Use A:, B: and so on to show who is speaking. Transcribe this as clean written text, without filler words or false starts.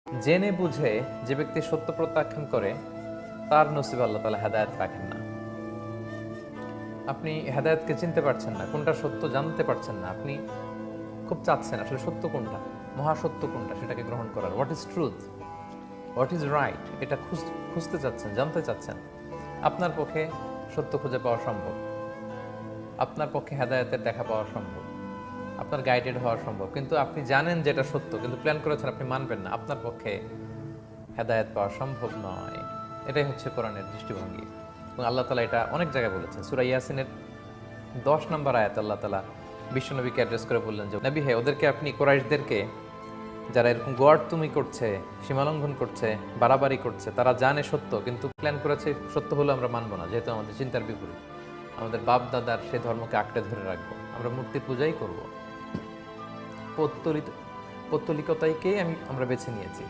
A: জেনে বুঝে যে ব্যক্তি সত্য প্রত্যাখ্যান করে তার নসিব আল্লাহ তাআলা হেদায়েত রাখেন না। আপনি হেদায়েতকে চিনতে পারছেন না, কোনটা সত্য জানতে পারছেন না। আপনি খুব চাচ্ছেন আসলে সত্য কোনটা, মহাসত্য কোনটা, সেটাকে গ্রহণ করার। What is truth, what is right, এটা খুঁজতে চাচ্ছেন, জানতে চাচ্ছেন। আপনার পক্ষে সত্য খুঁজে পাওয়া সম্ভব, আপনার পক্ষে হেদায়েতের দেখা পাওয়া সম্ভব, আপনার গাইডেড হওয়া সম্ভব। কিন্তু আপনি জানেন যেটা সত্য, কিন্তু প্ল্যান করেছেন আপনি মানবেন না। আপনার পক্ষে হেদায়েত পাওয়া সম্ভব নয়। এটাই হচ্ছে কোরআনের দৃষ্টিভঙ্গি। এবং আল্লাহ তাআলা এটা অনেক জায়গায় বলেছেন। সূরা ইয়াসিনের 10 নম্বর আয়াত আল্লাহ তাআলা বিশ্বনবীকে অ্যাড্রেস করে বললেন যে, নবী হে, ওদেরকে আপনি কুরাইশদেরকে, যারা এরকম গোয়ার্তুমি করছে, সীমালঙ্ঘন করছে, বাড়াবাড়ি করছে, তারা জানে সত্য কিন্তু প্ল্যান করেছে সত্য হলো আমরা মানবো না, যেহেতু আমাদের চিন্তার বিপরীত, আমাদের বাপ দাদার সে ধর্মকে আঁকড়ে ধরে রাখবো, আমরা মূর্তি পূজাই করবো, পৌত্তলিকতাইকেই আমরা বেছে নিয়েছি।